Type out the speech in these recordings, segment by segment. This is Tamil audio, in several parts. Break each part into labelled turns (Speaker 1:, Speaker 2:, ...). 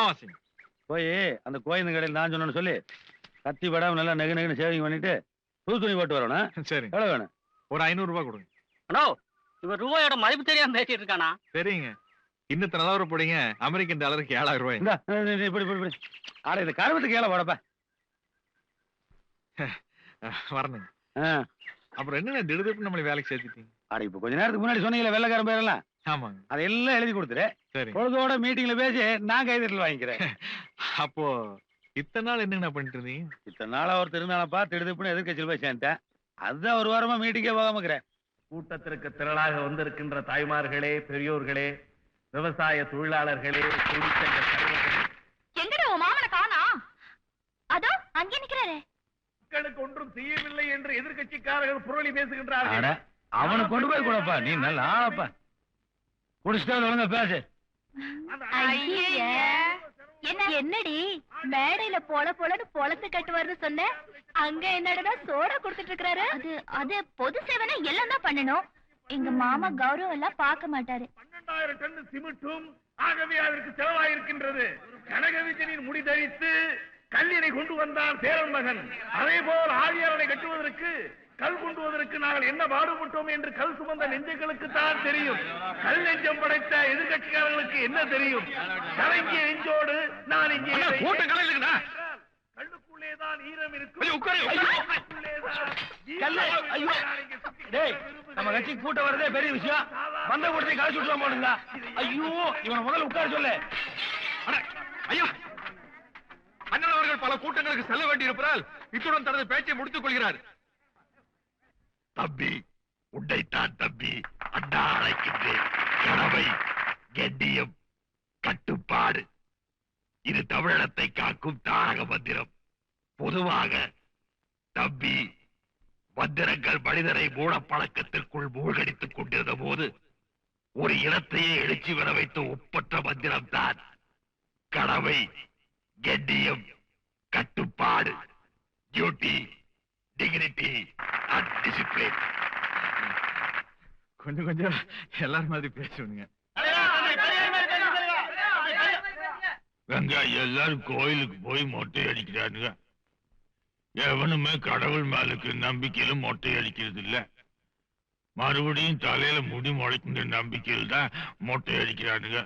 Speaker 1: அமாவாசை
Speaker 2: போய் அந்த கோயில் கடையில் நான் சொன்னு சொல்லி கத்தி படாம நல்லா நெகு நெகுன்னு சேவிங் பண்ணிட்டு புது துணி போட்டு வரணும்.
Speaker 1: சரி,
Speaker 2: எவ்வளவு வேணும்?
Speaker 1: ஒரு 500 ரூபாய் கொடுங்க.
Speaker 3: அண்ணோ இவர் ரூபாயோட மதிப்பு தெரியாம பேசிட்டு இருக்கானா?
Speaker 1: சரிங்க, இன்னும் நிலவரம் போடுங்க. அமெரிக்கன் டாலருக்கு 7000 ரூபாய்.
Speaker 2: இந்த இப்படி ஆட இந்த கருவத்துக்கு ஏழை போடப்பா.
Speaker 1: வரணுங்க. அப்புறம் என்ன திடுதிப்பு நம்மளை வேலைக்கு சேர்த்துட்டீங்க?
Speaker 2: ஆட இப்ப கொஞ்ச நேரத்துக்கு முன்னாடி சொன்னீங்களே வெள்ளக்காரன் பேரெல்லாம்,
Speaker 1: ஆமாங்க,
Speaker 2: அதெல்லாம் எழுதி கொடுத்துரு.
Speaker 1: சரி,
Speaker 2: பொழுதோட மீட்டிங்ல பேசி நான் கைதட்டல் வாங்கிக்கிறேன்.
Speaker 1: அப்போ இத்தனை நாள் என்னங்க பண்ணிட்டு இருந்தீங்க?
Speaker 2: இத்தனை நாளா ஒரு திருநாளப்பா திடுதிப்புன்னு எதிர்கட்சியில் போய் சேர்ந்தேன். அதுதான் ஒரு வாரமா மீட்டிங்கே போகாம இருக்கிறேன்.
Speaker 4: கூட்டத்திற்கு திரளாக வந்திருக்கின்ற தாய்மார்களே, பெரியோர்களே, விவசாய தொழிலாளர்களே, தொழிற்சங்க தலைவர்களே,
Speaker 5: எங்கடா உன் மாமனை காணா? அதோ அங்கே நிக்கிறாரே.
Speaker 4: மக்களுக்கு ஒன்றும் செய்யவில்லை என்று எதிர்கட்சிக்காரர்கள் புரளி பேசுகின்றார்கள்.
Speaker 2: அவனுக்கு கொண்டு போய் கூடப்பா, நீ நல்ல ஆளப்பா. குடிச்சிட்டா ஒழுங்கா பேசு.
Speaker 5: என்னடி மேடையில பொலன்னு பொலத்து கட்டுவார்னு சொன்ன, அங்க என்னடா சோடா கொடுத்துட்டு இருக்காரு. அது பொது சேவனை எல்லாம் தான் பண்ணணும். எங்க மாமா கௌரவம் எல்லாம் பார்க்க மாட்டாரு.
Speaker 4: 12,000 டன் சிமெண்ட்டும் ஆகவே அதற்கு செலவாயிருக்கின்றது. கனகவிஜயனின் முடி தரித்து கல்லினை கொண்டு வந்தார் சேரன் மகன். அதே போல் ஆழியாரனை கட்டுவதற்கு கல் கொண்டுவதற்கு நாங்கள் என்ன பாடுபட்டோம் என்று கல் சுமந்த நெஞ்சங்களுக்கு தான் தெரியும். கல் நெஞ்சம் படைத்த எதிர்கட்சிக்காரர்களுக்கு என்ன தெரியும்? கலங்கிய நெஞ்சோடு நான் இங்கே கல்லுக்குள்ளேதான் ஈரம் இருக்கும்.
Speaker 2: நம்ம கட்சி கூட்டம் வரதே பெரிய விஷயம். வந்த கூட்டத்தை கழிச்சு விட்டுலாம் போடுங்க. ஐயோ, இவனை முதல்ல உட்கார சொல்லு.
Speaker 1: ஐயா, அண்ணன் அவர்கள் பல கூட்டங்களுக்கு செல்ல வேண்டியிருப்பதால் இத்துடன் தனது பேச்சை முடித்துக் கொள்கிறார்.
Speaker 6: தம்பி, உன்னைத்தான் தம்பி அண்ணா அழைக்கின்றேன். கடமை, கண்ணியம், கட்டுப்பாடு, இது தமிழகத்தை காக்கும் தாரக மந்திரம். பொதுவாக தம்பி, மந்திரங்கள் மனிதரை மூடப்பழக்கத்திற்குள் மூழ்கடித்துக் கொண்டிருந்த போது ஒரு இனத்தையே எழுச்சி வர வைத்த ஒப்பற்ற மந்திரம் தான் கடமை, கண்ணியம், கட்டுப்பாடு, டியூட்டி, டிக்னிட்டி அண்ட் டிசிப்ளின்.
Speaker 1: கொஞ்சம் எல்லாரும் மாதிரி பேசுவீங்க.
Speaker 6: வெங்காயம் எல்லாரும் கோயிலுக்கு போய் மொட்டை அடிக்கிறானுங்க. எவனுமே கடவுள் மேலுக்கு நம்பிக்கையில மொட்டை அடிக்கிறது இல்ல. மறுபடியும் தலையில முடி முளைக்கின்ற நம்பிக்கையில் தான் மொட்டை அடிக்கிறானுங்க.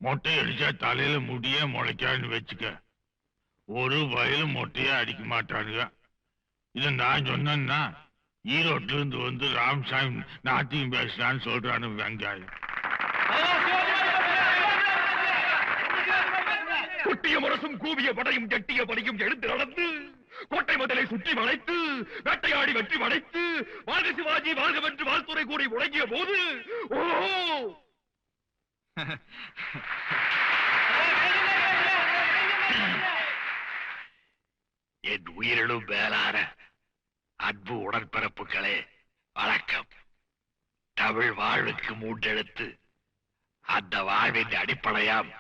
Speaker 6: மொட்டை அடிச்சா தலையில முடிய முளைக்கான்னு வச்சுக்க, ஒரு வயலும் மொட்டையா அடிக்க மாட்டானுங்க. இத நான் சொன்னா ஈரோட்ல இருந்து வந்து ராமசாமி நாட்டியம் பேசுறான்னு சொல்றானு வெங்காயம்.
Speaker 1: குட்டிய முரசும் கூவிய படையும் கட்டிய படையும் எடுத்து நடந்து கோட்டை முதலை சுற்றி வளைத்து வேட்டையாடி வெற்றி வளைத்து வாழ்க சிவாஜி வாழ்கவென்று வாழ்த்துறை கூடி முழங்கிய போது
Speaker 6: என் உயிரிலும் மேலான அன்பு உடன்பிறப்புகளே வணக்கம். தமிழ் வாழ்வுக்கு மூன்றெழுத்து, அந்த வாழ்வின் அடிப்படையாம்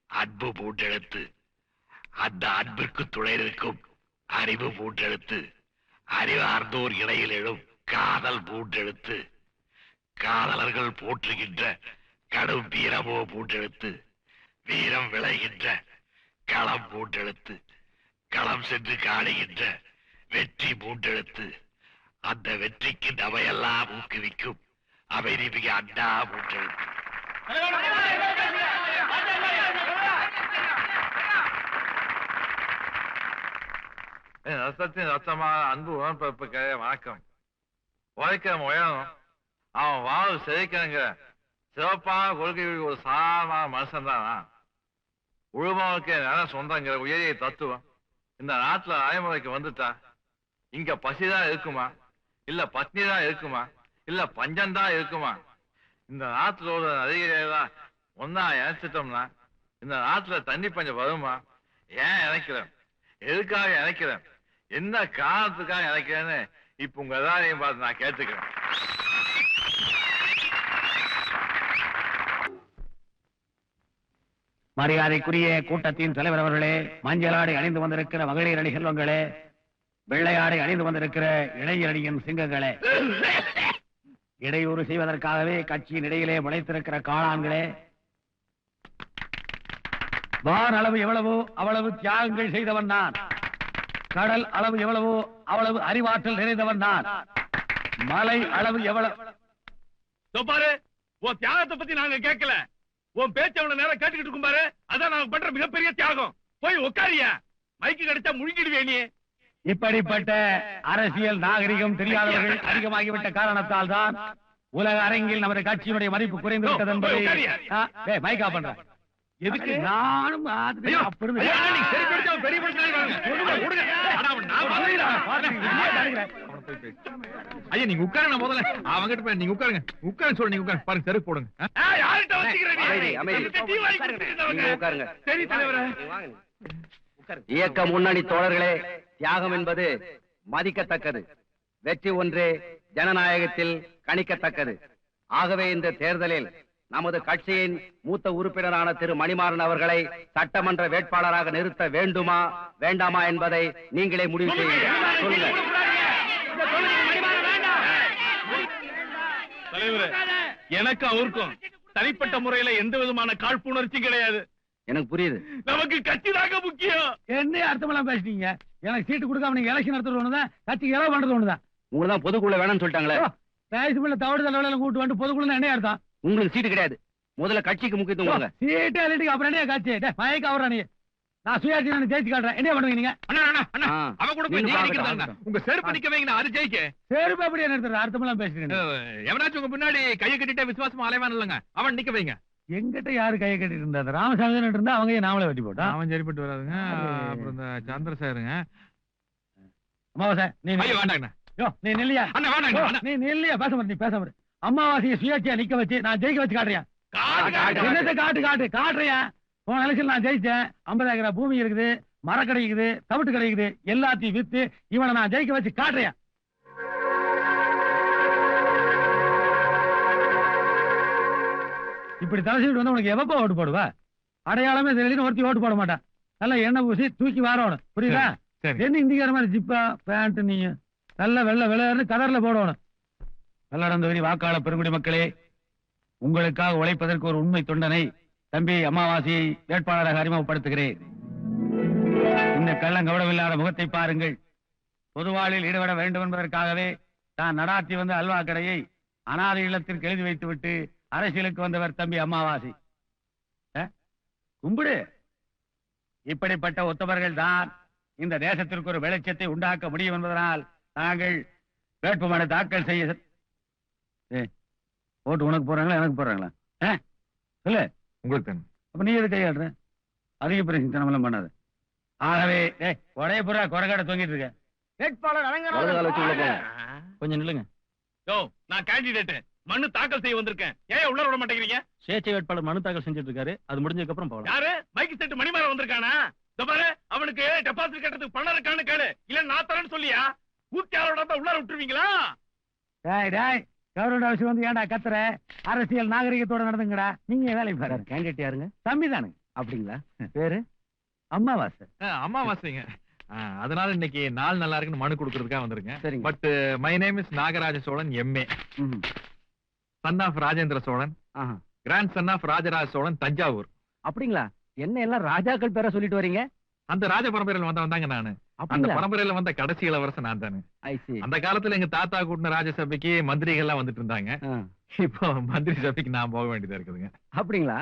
Speaker 6: அன்பு மூன்றெழுத்து, அந்த அன்பிற்கு துணை இருக்கும் அறிவு மூன்றெழுத்து, அறிவார்ந்தோர் இடையில் எழும் காதல் மூன்றெழுத்து, காதலர்கள் போற்றுகின்ற கடும் வீரமோ மூன்றெழுத்து, வீரம் விளைகின்ற களம் மூன்றெழுத்து, களம் சென்று காணுகின்ற வெற்றி மூன்றெழுத்து, அந்த வெற்றிக்கு நவையெல்லாம் ஊக்குவிக்கும் அமைதி மிக அண்ணா மூன்றெழுத்து.
Speaker 1: ரத்தத்தின் ரத்தமான அன்பு உடன்பிறப்புகளே வணக்கம். உழைக்கிற உயரணும், அவன் வாழ்வு செழிக்கணுங்கிற சிறப்பான கொள்கைகளுக்கு ஒரு சாதாரணமான மனுஷன் தானா? உழுமனுக்கு நல்ல சொந்தங்கிற உயரிய தத்துவம் இந்த நாட்டுல நடைமுறைக்கு வந்துட்டா இங்க பசிதான் இருக்குமா, இல்ல பத்னி தான் இருக்குமா, இல்ல பஞ்சம்தான் இருக்குமா? இந்த நாட்டுல ஒரு நதிகளைதான் ஒன்னா இணைச்சிட்டோம்னா இந்த நாட்டுல தண்ணி பஞ்சம் வருமா? ஏன் இணைக்கிறேன், எதுக்காக இணைக்கிறேன், என்ன காரணத்துக்காக இணைக்கிறேன்னு இப்ப உங்க எல்லாரையும் பார்த்து நான் கேட்டுக்கிறேன்.
Speaker 2: மரியாதைக்குரிய கூட்டத்தின் தலைவர் அவர்களே, மஞ்சளாடை அணிந்து வந்திருக்கிற மகளிர் அணி செல்வங்களே, வெள்ளையாடை அணிந்து வந்திருக்கிற இளைஞரணியின் சிங்கங்களே, இடையூறு செய்வதற்காகவே கட்சியின் இடையிலே முளைத்திருக்கிற காளான்களே, வான் அளவு எவ்வளவோ அவ்வளவு தியாகங்கள் செய்தவன் நான். கடல் அளவு எவ்வளவோ அவ்வளவு அறிவாற்றல் நிறைந்தவன் நான். மலை அளவு எவ்வளவு
Speaker 4: பாரு, உன் தியாகத்தை பத்தி நாங்க கேட்கல. உன் பேச்ச அவ்வளவு நேரம் கேட்டுக்கிட்டு இருக்கும் பாரு, அதான் நாங்க பண்ற மிகப்பெரிய தியாகம். போய் உட்காரியா, மைக்கு கிடைச்சா முழுங்கிடுவே நீ.
Speaker 2: இப்படிப்பட்ட அரசியல் நாகரிகம் தெரியாதவர்கள் அதிகமாகிவிட்ட காரணத்தால் தான் உலக அரங்கில் நமது கட்சியினுடைய மதிப்பு குறைந்து விட்டது என்பதை மைக்கா பண்ற. எதுக்கு நானும்
Speaker 1: ஐயா நீங்க உட்காருங்க, முதல்ல அவங்கிட்ட போய் நீங்க உட்காருங்க. உட்காருங்க சொல்லு, நீங்க உட்காருங்க. பாருங்க செருப்பு போடுங்க.
Speaker 4: சரி தலைவரே.
Speaker 7: இயக்க முன்னணி தோழர்களே, தியாகம் என்பது மதிக்கத்தக்கது, வெற்றி ஒன்றே ஜனநாயகத்தில் கணிக்கத்தக்கது. ஆகவே இந்த தேர்தலில் நமது கட்சியின் மூத்த உறுப்பினரான திரு மணிமாறன் அவர்களை சட்டமன்ற வேட்பாளராக நிறுத்த வேண்டுமா வேண்டாமா என்பதை நீங்களே முடிவு செய்யுங்கள். சொல்லுங்க
Speaker 4: தலைவரே, எனக்கு அவருக்கும் தனிப்பட்ட முறையில எந்த விதமான காழ்ப்புணர்ச்சி கிடையாது.
Speaker 7: எனக்கு புரியுது.
Speaker 4: நமக்கு கட்சி தாங்க முக்கியம்.
Speaker 2: என்ன அர்த்தமெல்லாம் பேசிட்டீங்க? எனக்கு சீட்டு கொடுக்காம நீங்க எலெக்ஷன் நடத்துறது ஒண்ணுதான், கட்சிக்கு எல்லாம் பண்றது ஒண்ணுதான்.
Speaker 7: உங்களை தான் பொதுக்குள்ள வேணும்னு சொல்லிட்டாங்களே.
Speaker 2: பேசுக்குள்ள தவறு தலைவலாம் கூட்டு வந்து பொதுக்குள்ள என்ன அர்த்தம்?
Speaker 7: உங்களுக்கு சீட்டு கிடையாது. முதல்ல கட்சிக்கு முக்கியத்துவம் கொடுங்க.
Speaker 2: சீட்டு அள்ளிட்டு அப்புறம் என்ன கட்சி மயக்க அவரா நீ? நான் சுயாட்சி ஜெயிச்சு காட்டுறேன். என்ன பண்ணுவீங்க நீங்க?
Speaker 1: அவன் கூட போய் நீங்க நிக்கிறதாங்க. உங்க செருப்பு நிக்க வைங்க, அது ஜெயிக்க.
Speaker 2: செருப்பு அப்படியே நிறுத்துற அர்த்தமெல்லாம் பேசுறீங்க.
Speaker 1: எவனாச்சும் உங்க முன்னாடி கையை கட்டிட்டே விசுவாசமா அலைவான் இல்லங்க, அவன் நிக்க வைங்க.
Speaker 2: எங்கிட்ட யாரு கையை கட்டிட்டு இருந்தா? ராமசாமி இருந்தா அவங்க நாமளே வெட்டி போட்டோம்.
Speaker 1: அவன் சரிப்பட்டு வராதுங்க. அப்புறம் இந்த சந்திரசேகருங்க.
Speaker 2: அமாவாசை நீ
Speaker 1: வேண்டாங்க.
Speaker 2: நீ நில்லையா? நீ நில்லையா? பேச நீ பேச அம்மாவாசையை சுயாட்சியா நிக்க வச்சு நான் ஜெயிக்க வச்சு காட்டுறேன். காட்டுறேன். போன எலெக்ஷன் நான் ஜெயிச்சேன். 50 ஏக்கரா பூமி இருக்குது, மரம் கிடைக்குது, தவிட்டு கிடைக்குது, எல்லாத்தையும் வித்து இவனை நான் ஜெயிக்க வச்சு காட்டுறேன். இப்படி தலைசிட்டு வந்து உனக்கு எப்ப ஓட்டு போடுவா? அடையாளமே தெரியல, ஒருத்தி ஓட்டு போட மாட்டான். நல்லா எண்ணெய் பூசி தூக்கி வரணும், புரியுதா? என்ன இந்திக்கார மாதிரி ஜிப்பா பேண்ட் நீங்க நல்ல வெள்ள விளையாடு கதர்ல போடணும். வெள்ளடந்தவரி வாக்காளர் பெருங்குடி மக்களே, உங்களுக்காக உழைப்பதற்கு ஒரு உண்மை தொண்டனை தம்பி அமாவாசையை வேட்பாளராக அறிமுகப்படுத்துகிறேன். இந்த கள்ளங்கவடமில்லாத முகத்தை பாருங்கள். பொதுவாழில் ஈடுபட வேண்டும் என்பதற்காகவே தான் நடாத்தி வந்த அல்வா கடையை அனாதை இல்லத்திற்கு எழுதி வைத்துவிட்டு அரசியலுக்கு வந்தவர் தம்பி அமாவாசை. கும்பிடு. இப்படிப்பட்ட ஒத்தவர்கள் தான் இந்த தேசத்திற்கு ஒரு வெளிச்சத்தை உண்டாக்க முடியும் என்பதனால் நாங்கள் வேட்புமனு தாக்கல் செய்ய. ஓட்டு உனக்கு போறாங்களா எனக்கு போறாங்களா? சொல்லு. உங்களுக்கு அப்ப நீ எது கையாடுற? அதிக பிரச்சனை பண்ணாது. ஆகவே ஒரே புறா கொரகாட தொங்கிட்டு இருக்க. வேட்பாளர் கொஞ்சம் நில்லுங்க.
Speaker 4: நான் கேண்டிடேட் மனு தாக்கல் செய்ய வந்திருக்கேன். ஏன் உள்ள விட மாட்டேங்கிறீங்க?
Speaker 2: சுயேட்சை வேட்பாளர் மனு தாக்கல் செஞ்சுட்டு இருக்காரு. அது முடிஞ்சதுக்கு அப்புறம் போகலாம்.
Speaker 4: யாரு? மைக்கு செட்டு மணிமாறன் வந்திருக்கானா? அவனுக்கு டெபாசிட் கட்டத்துக்கு பணம் இருக்கான்னு கேளு. இல்ல நான் தரேன்னு சொல்லியா? கூட்டியாரோட உள்ள விட்டுருவீங்களா?
Speaker 2: கவர்மெண்ட் அவசியம் வந்து ஏன்டா கத்துற? அரசியல் நாகரிகத்தோட நடந்துங்கடா. நீங்க வேலை பாரு. கேண்டிடேட் யாருங்க? தம்பி தானுங்க. அப்படிங்களா? பேரு அமாவாசை.
Speaker 1: அமாவாசைங்க. அதனால இன்னைக்கு நாள் நல்லா இருக்குன்னு மனு கொடுக்கறதுக்காக வந்திருக்கேன். But my name is Nagaraja Cholan, MA, son of Rajendra Cholan, grandson of Rajaraja Cholan, Thanjavur.
Speaker 7: அப்படிங்களா? என்ன எல்லாம் ராஜாக்கள் பேரை சொல்லிட்டு வரீங்க?
Speaker 1: அந்த ராஜ பரம்பரையில வந்தாங்க நானு. அந்த பரம்பரையில வந்த கடைசி இளவரசன் நான் தானே. அந்த காலத்துல எங்க தாத்தா கூட்டின ராஜசபைக்கு மந்திரிகள் எல்லாம் வந்துட்டு இருந்தாங்க. இப்போ மந்திரி சபைக்கு நான் போக வேண்டியதா இருக்குதுங்க.
Speaker 7: அப்படிங்களா?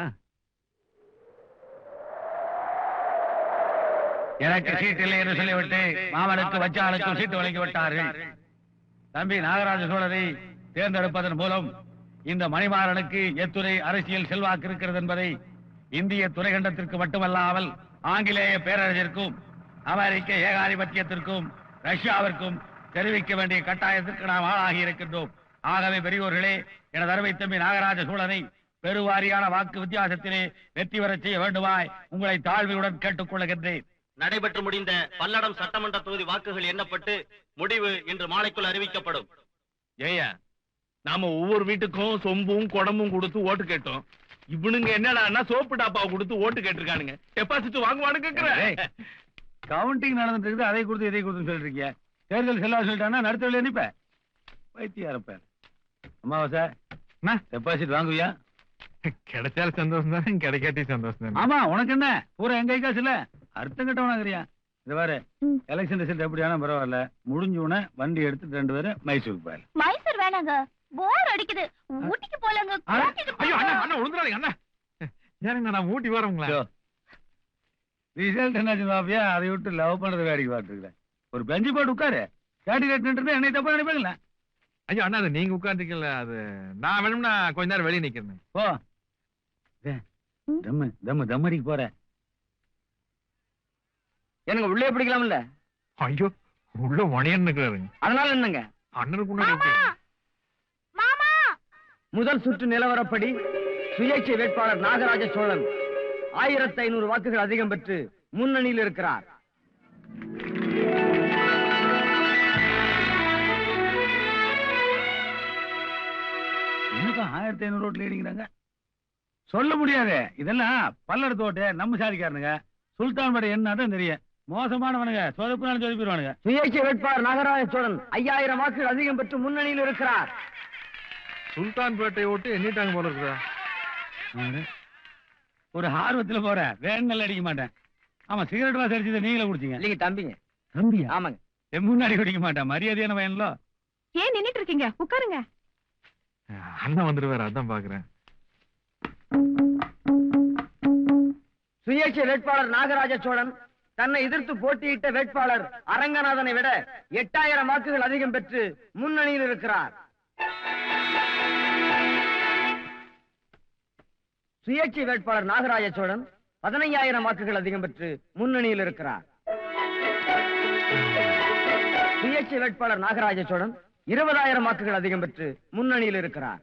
Speaker 2: எனக்கு சீட்டு இல்லை என்று சொல்லிவிட்டு மாமனுக்கு வச்சாளுக்கும் சீட்டு வழங்கி விட்டார்கள். தம்பி நாகராஜ சோழரை தேர்ந்தெடுப்பதன் மூலம் இந்த மணிமாறனுக்கு எத்துறை அரசியல் செல்வாக்கு இருக்கிறது என்பதை இந்திய துறைகண்டத்திற்கு மட்டுமல்லாமல் ஆங்கிலேய பேரரசிற்கும் அமெரிக்க ஏகாதிபத்தியத்திற்கும் ரஷ்யாவிற்கும் தெரிவிக்க வேண்டிய கட்டாயத்திற்கு நாம் ஆளாகி இருக்கின்றோம். ஆகவே பெரியோர்களே, எனது அருமை தம்பி நாகராஜ சோழனை பெருவாரியான வாக்கு வித்தியாசத்திலே வெற்றி பெறச் செய்ய வேண்டுமாய் உங்களை தாழ்மையுடன் கேட்டுக் கொள்கின்றேன்.
Speaker 3: நடைபெற்று முடிந்த பல்லடம் சட்டமன்ற தொகுதி வாக்குகள் எண்ணப்பட்டு முடிவு இன்று மாலைக்குள் அறிவிக்கப்படும்.
Speaker 4: ஏயா, நாம ஒவ்வொரு வீட்டுக்கும் சொம்பும் குடமும் கொடுத்து ஓட்டு கேட்டோம். இவனுங்க என்னடா சோப்பு டாப்பாவை கொடுத்து ஓட்டு கேட்டிருக்கானுங்க. டெபாசிட் வாங்குவானுங்க.
Speaker 2: கவுண்டிங் நடந்துட்டு இருக்குது, அதை கொடுத்து இதை கொடுத்து சொல்லிட்டு இருக்கீங்க. தேர்தல் செல்வா சொல்லிட்டானா நடுத்தல நிப்ப வைத்தியா இருப்பேன். அமாவாசை டெபாசிட் வாங்குவியா?
Speaker 1: கிடைச்சாலும் சந்தோஷம் தானே, கிடைக்காட்டி சந்தோஷம் தானே.
Speaker 2: ஆமா, உனக்கு என்ன பூரா எங்க காசு இல்ல, அர்த்தம் கட்டவனாங்கிறியா? இது பாரு, எலெக்ஷன் ரிசல்ட் எப்படியான பரவாயில்ல, முடிஞ்ச வண்டி எடுத்து 2 பேரும் மைசூருக்கு போய்.
Speaker 5: மைசூர் வேணாங்க, போர் அடிக்குது. ஊட்டிக்கு போலாங்க.
Speaker 1: ஐயோ அண்ணா, அண்ணா விழுந்துடாதீங்க அண்ணா. ஏனுங்க நான் ஊட்டி வரவங்களா?
Speaker 2: ரிசல்ட் என்னாச்சு பாப்பியா? அதை விட்டு லவ் பண்றது வேடிக்கை பார்த்துருக்கேன். ஒரு பெஞ்சு போட்டு உட்காரு, கேண்டிடேட் நின்று என்னை தப்பா நினைப்பாங்களா?
Speaker 1: ஐயோ அண்ணா, அது நீங்க உட்காந்துருக்கீங்கள, அது நான் வேணும்னா கொஞ்ச நேரம் வெளியே நிக்கிறேன்.
Speaker 2: போ தம்மு தம்மு தம்மடிக்கு போற.
Speaker 7: எனக்கு உள்ளே பிடிக்கலாம்ல?
Speaker 1: ஐயோ உள்ள மணியன் இருக்கிறாருங்க.
Speaker 7: அதனால என்னங்க?
Speaker 1: அண்ணனுக்கு முன்னாடி
Speaker 5: மாமா
Speaker 7: முதல் சுற்று நிலவரப்படி சுயேட்சை வேட்பாளர் நாகராஜ சோழன் 1500 வாக்குகள் அதிகம் பெற்று முன்னணியில் இருக்கிறார்.
Speaker 2: என்னப்பா 1500 ஓட்டுல இடிக்கிறாங்க? சொல்ல முடியாது, இதெல்லாம் பல்லடத்து ஓட்டு, நம்ம சாதிக்காரனுங்க. சுல்தான் படை என்னதான் தெரியும், மோசமானவனுங்க, சொதப்புனாலும் சொதப்பிடுவானுங்க.
Speaker 7: சுயேட்சை வேட்பாளர் நாகராஜ சோழன் 5000 வாக்குகள் அதிகம் பெற்று முன்னணியில் இருக்கிறார்.
Speaker 1: சுல்தான் பேட்டை ஓட்டு எண்ணிட்டாங்க போல இருக்குதா?
Speaker 2: ஒரு ஆர்வத்துல போற, வேணும்னு அடிக்க மாட்டேன். ஆமா, சிகரெட் வாசம் அடிச்சது நீங்களே குடிச்சீங்க.
Speaker 7: இல்லைங்க தம்பிங்க.
Speaker 2: தம்பியா?
Speaker 7: ஆமாங்க.
Speaker 2: என் முன்னாடி குடிக்க மாட்டேன், மரியாதையான வயன்லோ.
Speaker 5: ஏன் நின்னுட்டு இருக்கீங்க? உட்காருங்க.
Speaker 1: அண்ணன் வந்துருவாரு, அதான் பாக்குறேன்.
Speaker 7: சுயேட்சை வேட்பாளர் நாகராஜ சோழன் தன்னை எதிர்த்து போட்டியிட்ட வேட்பாளர் அரங்கநாதனை விட 8000 வாக்குகள் அதிகம் பெற்று முன்னணியில் இருக்கிறார். சுயேட்சை வேட்பாளர் நாகராஜ சோழன் 15000 வாக்குகள் அதிகம் பெற்று முன்னணியில் இருக்கிறார். சுயேட்சை வேட்பாளர் நாகராஜ சோழன் 20000 வாக்குகள் அதிகம் பெற்று முன்னணியில் இருக்கிறார்.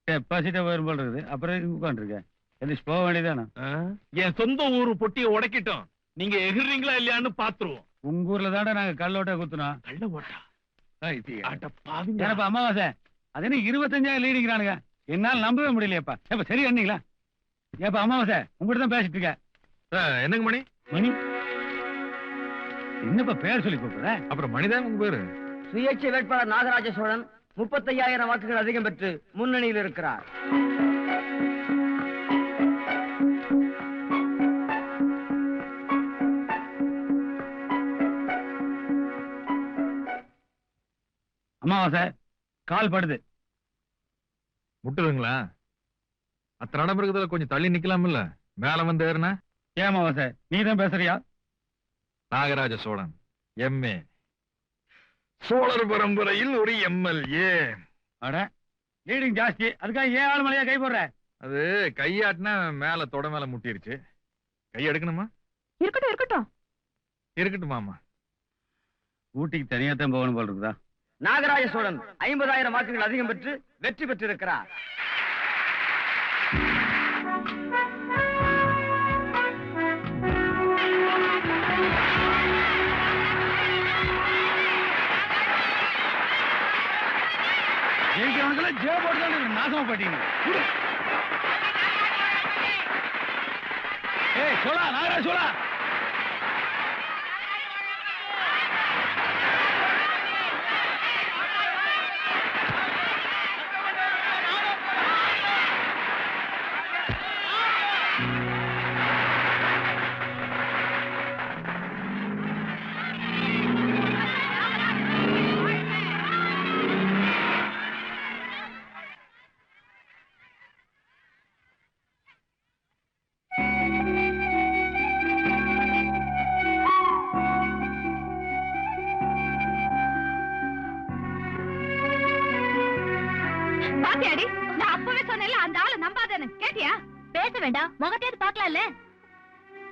Speaker 2: டெபாசிட்டா வரும் போல இருக்குது, அப்புறம் உட்காந்துருக்கேன். எந்திரிச்சு போக வேண்டியதானே?
Speaker 4: என் சொந்த ஊரு பொட்டியை உடைக்கிட்டோம், நீங்க எகிர்றீங்களா இல்லையான்னு பாத்துருவோம்.
Speaker 2: உங்க ஊர்ல தானே நாங்க கல்லோட்டா குத்துனோம்.
Speaker 4: கள்ள ஓட்டா?
Speaker 2: ஏனப்பா
Speaker 4: பாவிங்க.
Speaker 2: அமாவாசை, அது என்ன 25000 லீடிங்கிறானுங்க, என்னால நம்பவே முடியலையப்பா. எப்ப சரி அண்ணீங்களா? ஏப்பா அமாவாசை, உங்ககிட்ட தான் பேசிட்டு இருக்க.
Speaker 1: என்னங்க மணி?
Speaker 2: மணி என்னப்பா பேர் சொல்லி கூப்பிடுற?
Speaker 1: அப்புறம் மணிதான் உங்க பேரு?
Speaker 7: சுயேட்சை வேட்பாளர் நாகராஜ சோழன் 35000 வாக்குகள் அதிகம் பெற்று முன்னணியில் இருக்கிறார்.
Speaker 2: அமாவாசை, கால் படுது.
Speaker 1: முட்டுதுங்களா? அத்தனை இடம் இருக்கிறதுல கொஞ்சம் தள்ளி நிக்கலாம்ல, மேல வந்து ஏறுனா.
Speaker 2: ஏன் அமாவாசை, நீ தான் பேசுறியா?
Speaker 1: நாகராஜ சோழன் எம்ஏ, சோழர் பரம்பரையில் ஒரு எம்எல்ஏ.
Speaker 2: அட, லீடிங் ஜாஸ்தி, அதுக்காக ஏன் ஆள் மலையா கை போடுற?
Speaker 1: அது கையாட்டினா மேல தொட மேல முட்டிருச்சு. கை எடுக்கணுமா?
Speaker 5: இருக்கட்டும் இருக்கட்டும்.
Speaker 1: இருக்கட்டும் மாமா.
Speaker 2: ஊட்டிக்கு தனியா தான் போகணும் போல இருக்குதா?
Speaker 7: நாகராஜ சோழன் 50000 வாக்குகள் அதிகம் பெற்று வெற்றி பெற்றிருக்கிறார்.
Speaker 2: ஜெயிக்கிறவனுக்கெல்லாம் ஜே போட்டு தான் நாசமா போட்டீங்க. ஏய் சோழா, நாகராஜ் சோழா,
Speaker 5: பாத்தியாடி, நான் அப்பவே சொன்னேன்ல அந்த ஆளை நம்பாதேன்னு. கேட்டியா? பேச வேண்டாம், முகத்தையாவது பாக்கலாம்ல.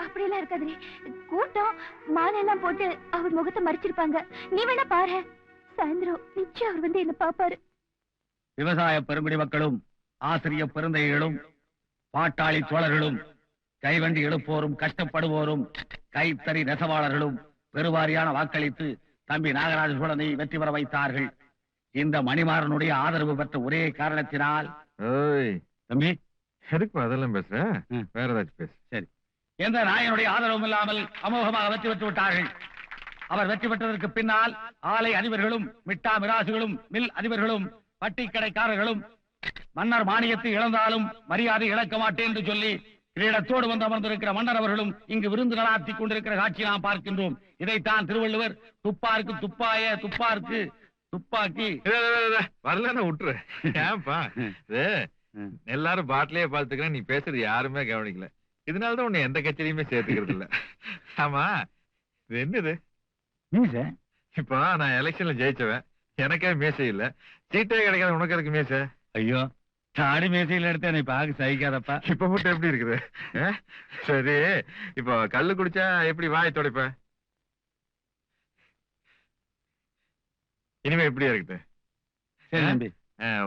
Speaker 5: அப்படியெல்லாம் இருக்காதுடி, கூட்டம் மாலை எல்லாம் போட்டு அவர் முகத்தை மறைச்சிருப்பாங்க. நீ வேணா பாரு, சாயந்தரம் நிச்சயம் அவர் வந்து என்ன பாப்பாரு.
Speaker 2: விவசாய பெருங்குடி மக்களும், ஆசிரிய பெருந்தைகளும், பாட்டாளி தோழர்களும், கைவண்டி எழுப்போரும், கஷ்டப்படுவோரும், கைத்தறி நெசவாளர்களும் பெருவாரியான வாக்களித்து தம்பி நாகராஜ சோழனை வெற்றி பெற வைத்தார்கள். இந்த மணிமாறனுடைய ஆதரவு பெற்ற ஒரே காரணத்தினால்.
Speaker 1: ஓய்
Speaker 2: தம்பி,
Speaker 1: எதுக்கு அதெல்லாம் பேசுற? வேற ஏதாச்சும் பேசு.
Speaker 2: சரி. எந்த நாயனுடைய ஆதரவும் இல்லாமல் அமோகமாக வெற்றி பெற்று விட்டார்கள். அவர் வெற்றி பெற்றதற்கு பின்னால் ஆலை அதிபர்களும் மிட்டா மிராசுகளும் மில் அதிபர்களும் பட்டி கடைக்காரர்களும் மன்னர் மானியத்தை இழந்தாலும் மரியாதை இழக்க மாட்டேன் என்று சொல்லி கிரீடத்தோடு வந்து அமர்ந்திருக்கிற மன்னர் அவர்களும் இங்கு விருந்து நடாத்தி கொண்டிருக்கிற காட்சி நாம் பார்க்கின்றோம். இதைத்தான் திருவள்ளுவர் துப்பாருக்கு துப்பாய துப்பாருக்கு துப்பாக்கி.
Speaker 1: வரலன்னா விட்டுரு. ஏன்பா எல்லாரும் பாட்டிலேயே பார்த்துக்கிறேன், நீ பேசுறது யாருமே கவனிக்கல. இதனாலதான் உன்னை எந்த கட்சியிலுமே சேர்த்துக்கிறது இல்ல. ஆமா, இது என்னது? இப்போ நான் எலெக்ஷன்ல ஜெயிச்சவன், எனக்கே மீசை இல்ல. சீட்டே கிடைக்காத உனக்கு இருக்கு மீசை.
Speaker 2: ஐயோ, தாடி மீசையில எடுத்து என்னை பார்க்க சகிக்காதப்பா.
Speaker 1: இப்ப மட்டும் எப்படி இருக்குது? சரி, இப்போ கல்லு குடிச்சா எப்படி வாய் துடைப்ப? இனிமே எப்படியா இருக்குது?
Speaker 2: சரி தம்பி,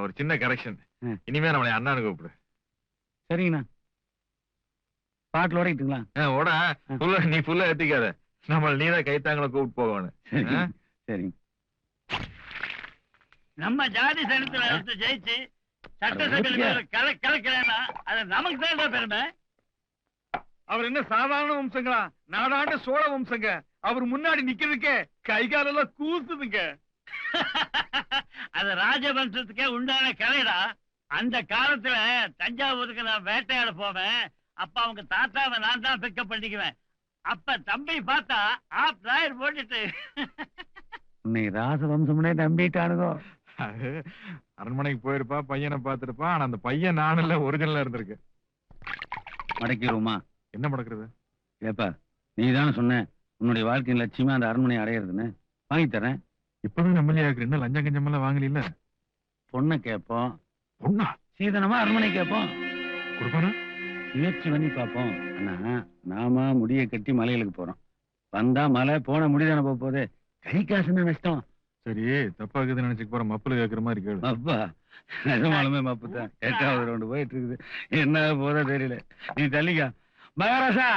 Speaker 1: ஒரு சின்ன கரெக்ஷன். இனிமே நம்மளை அண்ணான்னு கூப்பிடு.
Speaker 2: சரிங்கண்ணா. பாட்டில் ஓடிட்டுங்களா?
Speaker 1: ஓட புல்ல நீ புல்ல ஏத்திக்காத. நம்ம நீதான் கைத்தாங்களை கூப்பிட்டு போகணும்.
Speaker 2: சரி.
Speaker 8: நம்ம ஜாதி சனத்துல ஜெயிச்சு சட்டசபையில கலக்கிறேன்னா அது நமக்கு தான் பெருமை.
Speaker 4: அவர் என்ன சாதாரண வம்சங்களா? நாடாண்ட சோழ வம்சங்க. அவர் முன்னாடி நிக்கிறதுக்கே கை காலெல்லாம் கூசுதுங்க.
Speaker 8: அது ராஜவம்சத்துக்கே உண்டான கலைடா. அந்த காலத்துல தஞ்சாவூருக்கு நான் வேட்டையாட போவேன். அப்ப அவங்க தாத்தாவை நான் தான் பிக்கப் பண்ணிக்குவேன். அப்ப தம்பி பார்த்தா ஆப் ராயர் போட்டுட்டு
Speaker 2: உன்னை ராசவம்சம்னே நம்பிட்டானுதோ.
Speaker 1: அரண்மனைக்கு போயிருப்பா, பையனை பார்த்திருப்பா. ஆனா அந்த பையன் நானுல ஒரிஜினலா இருந்திருக்கு.
Speaker 2: மடக்கிடுவோமா?
Speaker 1: என்ன மடக்கிறது?
Speaker 2: ஏப்பா, நீ தானே சொன்ன உன்னுடைய வாழ்க்கையின் லட்சியமா அந்த அரண்மனை அடையிறதுன்னு. வாங்கி தரேன்.
Speaker 1: இப்பதான் எம்எல்ஏ ஆகுற, என்ன லஞ்சம் கஞ்சம் எல்லாம் வாங்கல.
Speaker 2: பொண்ணை கேட்போம்.
Speaker 1: பொண்ணா?
Speaker 2: சீதனமா அரண்மனை கேட்போம்.
Speaker 1: கொடுப்பானா?
Speaker 2: முயற்சி பண்ணி பார்ப்போம். ஆனா நாம முடிய கட்டி மலைகளுக்கு போறோம். வந்தா மலை, போன முடிதானே போக போகுது. கை காசுன்னா நஷ்டம்.
Speaker 1: சரி, தப்பா இருக்குதுன்னு நினைச்சுக்க போற. மப்புல கேட்கற மாதிரி கேளு.
Speaker 2: அப்பா, நிஜமாலுமே மப்பு தான். 8வது ரவுண்டு போயிட்டு இருக்குது. என்ன போதோ தெரியல. நீ தள்ளிக்க. மகாராசா,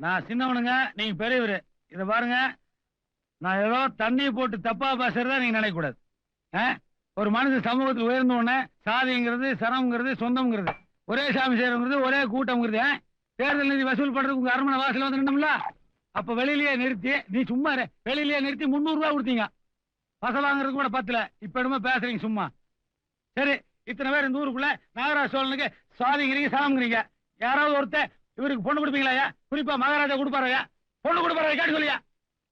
Speaker 2: நான் சின்னவனுங்க, நீங்க பெரியவரு. இத பாருங்க, நான் ஏதோ தண்ணி போட்டு தப்பா பேசுறதா நீங்க நினைக்க கூடாது. ஒரு மனுஷன் சமூகத்தில் உயர்ந்த உடனே சாதிங்கிறது, சரம்ங்கிறது, சொந்தம்ங்கிறது, ஒரே சாமி செய்யறங்கிறது, ஒரே கூட்டம்ங்கிறது. தேர்தல் நிதி வசூல் பண்றதுக்கு உங்க அரண்மனை வாசல் வந்து நின்னோம்ல, அப்ப வெளியிலேயே நிறுத்தி, நீ சும்மா வெளியிலேயே நிறுத்தி 300 ரூபாய் கொடுத்தீங்க. வசலாங்கிறது கூட பத்தல. இப்ப என்னமோ பேசுறீங்க சும்மா. சரி, இத்தனை பேர் இந்த ஊருக்குள்ள நாகராஜ சோழனுக்கு சாதிங்கிறீங்க, சரம்ங்கிறீங்க. யாராவது ஒருத்தர் இவருக்கு பொண்ணு கொடுப்பீங்களா? குறிப்பா மகாராஜா கொடுப்பாரையா? பொண்ணு கொடுப்பாரு கேட்டு சொல்லியா?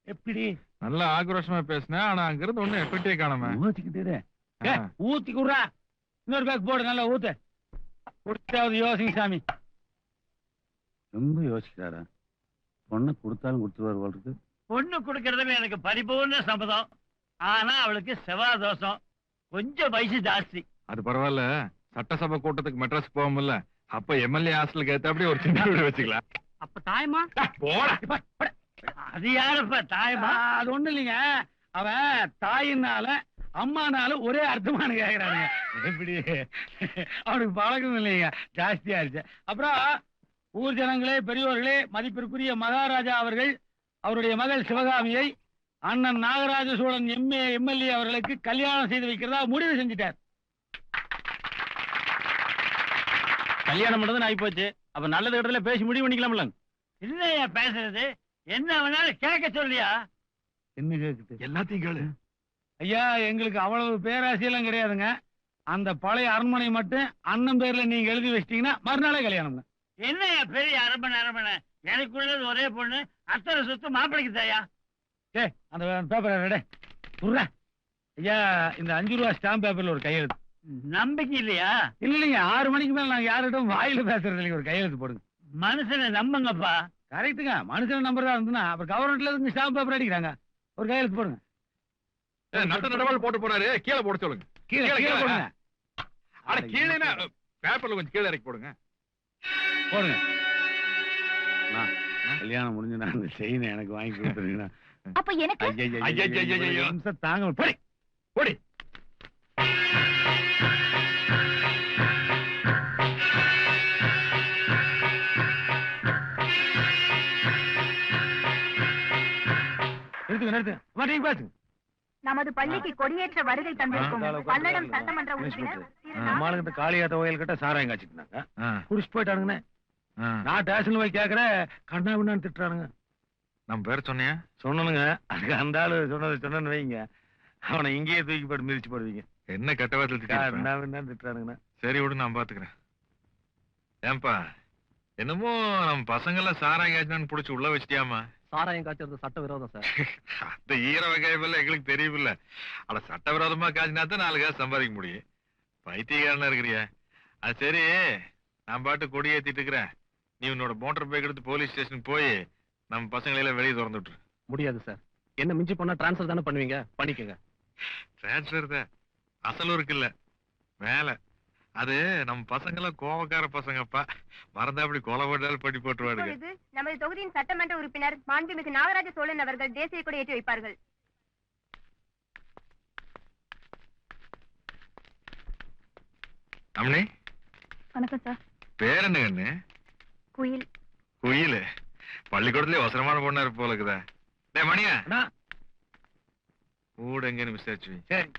Speaker 2: எப்படி?
Speaker 1: நல்லா ஆக்ரோஷமா பேசினேன். ஆனா அங்க இருந்து ஒண்ணு எப்படியே காணாம
Speaker 2: ஊத்திக்கிட்டு ஊத்தி குடுறா. இன்னொரு பேக் போடு, நல்லா ஊத்து. கொடுத்தாவது யோசிங்க சாமி. ரொம்ப யோசிக்கிறாரா? பொண்ணு கொடுத்தாலும் கொடுத்துருவாரு போல இருக்கு.
Speaker 8: பொண்ணு கொடுக்கறதுல எனக்கு பரிபூர்ண சம்மதம். ஆனா அவளுக்கு செவ்வாய் தோஷம், கொஞ்சம் வயசு ஜாஸ்தி.
Speaker 1: அது பரவாயில்ல. சட்டசபை கூட்டத்துக்கு மெட்ராஸ் போவோம்ல, அப்ப எம்எல்ஏ ஹாஸ்டலுக்கு ஏத்தாப்படி ஒரு சின்ன வீடு வச்சுக்கலாம்.
Speaker 8: அப்ப தாயமா?
Speaker 1: போட.
Speaker 8: அது யாருப்பா தாயமா?
Speaker 2: அது ஒண்ணு இல்லைங்க. அவன் தாயினால அம்மானாலும் ஒரே அர்த்தமானு கேக்குறானுங்க. எப்படி அவனுக்கு பழக்கம் இல்லைங்க, ஜாஸ்தி ஆயிடுச்சு. அப்புறம் ஊர் ஜனங்களே, பெரியோர்களே, மதிப்பிற்குரிய மகாராஜா அவர்கள் அவருடைய மகள் சிவகாமியை அண்ணன் நாகராஜ சோழன் எம்எல்ஏ அவர்களுக்கு கல்யாணம் செய்து வைக்கிறதா முடிவு செஞ்சுட்டார்.
Speaker 3: கல்யாணம் பண்ணது ஆகி போச்சு. அப்ப நல்லது இடத்துல பேசி முடிவு பண்ணிக்கலாம்ல.
Speaker 8: இல்லையா பேசுறது? என்ன வேணாலும் கேட்க சொல்லியா?
Speaker 2: என்ன கேக்குது?
Speaker 1: எல்லாத்தையும் கேளு.
Speaker 2: ஐயா, எங்களுக்கு அவ்வளவு பேராசையெல்லாம் கிடையாதுங்க. அந்த பழைய அரண்மனை மட்டும் அண்ணன் பேர்ல நீங்க எழுதி வச்சிட்டீங்கன்னா மறுநாளே கல்யாணம்.
Speaker 8: என்னையா பெரிய அரண்மனை? எனக்குள்ளது ஒரே பொண்ணு, அத்தனை சொத்து மாப்பிளைக்கு தாயா?
Speaker 2: அந்த பேப்பர் ஐயா, இந்த 5 ரூபா ஸ்டாம்ப் பேப்பர்ல ஒரு கையெழுத்து.
Speaker 8: நம்பிக்கை இல்லையா?
Speaker 2: இல்லைங்க, 6 மணிக்கு மேல நாங்க யார்கிட்டும் வாயில பேசுறது இல்லைங்க. ஒரு கையெழுத்து போடுங்க.
Speaker 8: மனுஷனை நம்புங்கப்பா.
Speaker 2: கரெக்டுங்க. மனுஷனை நம்புறதா இருந்துன்னா அப்புறம் கவர்மெண்ட்ல இருந்து ஸ்டாம்ப் பேப்பர் அடிக்கிறாங்க. ஒரு கையெழுத்து போடுங்க.
Speaker 1: நட்ட நடவாள் போட்டு போறாரு, கீழே போட சொல்லுங்க.
Speaker 2: கீழே போடுங்க.
Speaker 1: அட கீழே பேப்பர்ல கொஞ்சம் கீழே இறக்கி போடுங்க.
Speaker 2: போடுங்க. கல்யாணம் முடிஞ்சு நான் அந்த செயினை எனக்கு வாங்கி கொடுத்துருங்க.
Speaker 5: அப்ப எனக்கு
Speaker 2: தாங்க. போடி
Speaker 1: போடி.
Speaker 2: நிறுத்துங்க. நீங்க பேசுங்க.
Speaker 5: நமது பள்ளிக்கு கொடியேற்ற வருகை தந்திருக்கும் பல்லடம் சட்டமன்ற உறுப்பினர்
Speaker 2: நம்மளுக்கு காளியாத்த கோயில் கிட்ட சாராயம் காய்ச்சிட்டு
Speaker 1: ஆ,
Speaker 2: குடிச்சு போயிட்டானுங்கண்ணே.
Speaker 1: ஆ.
Speaker 2: நான் ஸ்டேஷன்ல போய் கேக்குறேன், கண்ணா பின்னான்னு திட்டுறானுங்க.
Speaker 1: நம்ம பேர் சொன்னியா?
Speaker 2: சொன்னனுங்க, அதுக்கு அந்த ஆளு சொன்னேன்னு வைங்க, அவனை இங்கேயே தூக்கி போட்டு மிதிச்சு போடுவீங்க.
Speaker 1: என்ன கெட்ட வார்த்தை திட்டிருப்ப?
Speaker 2: கண்ணா பின்னான்னு திட்டுறானுங்கண்ணா.
Speaker 1: சரி விடு, நான் பாத்துக்கிறேன். ஏன்பா என்னமோ நம்ம பசங்க எல்லாம் சாராயம் காய்ச்சான்னு புடிச்சு உள்ள வச்சிட்டியாமா?
Speaker 3: சாராயம் காய்ச்சறது சட்ட விரோதம் சார்.
Speaker 1: அந்த ஈர வகையெல்லாம் எங்களுக்கு தெரியுமில்ல. ஆனா சட்டவிரோதமா காய்ச்சினா தான் 4 காசு சம்பாதிக்க முடியும். பைத்தியக்காரனா இருக்கிறியா? அது சரி, நான் பாட்டு கொடி ஏத்திட்டு இருக்கிறேன். நீ உன்னோட மோட்டார் பைக் எடுத்து போலீஸ் ஸ்டேஷன் போய் நம்ம பசங்களை எல்லாம் வெளியே திறந்து விட்டுரு.
Speaker 3: முடியாது சார். என்ன மிஞ்சி பண்ணா டிரான்ஸ்ஃபர் தானே பண்ணுவீங்க, பண்ணிக்கங்க.
Speaker 1: டிரான்ஸ்பர் தான், அசலும் இருக்குல்ல வேலை. அது நம்ம பசங்க எல்லாம் கோவக்கார பசங்கப்பா, மறந்தா அப்படி கொலை போட்டாலும் படி போட்டுருவாடுங்க.
Speaker 5: நமது தொகுதியின் சட்டமன்ற உறுப்பினர் மாண்புமிகு நாகராஜ சோழன் அவர்கள் தேசிய கொடி ஏற்றி வைப்பார்கள்.
Speaker 1: அம்மனி,
Speaker 5: வணக்கம் சார்.
Speaker 1: பேர் என்ன கண்ணு?
Speaker 5: குயில்.
Speaker 1: குயிலு பள்ளிக்கூடத்துல அவசரமான பொண்ணா இருப்ப போல இருக்குதா? டேய் மணியா,
Speaker 2: அண்ணா,
Speaker 1: கூட எங்கன்னு விசாரிச்சு வை.
Speaker 2: சரி.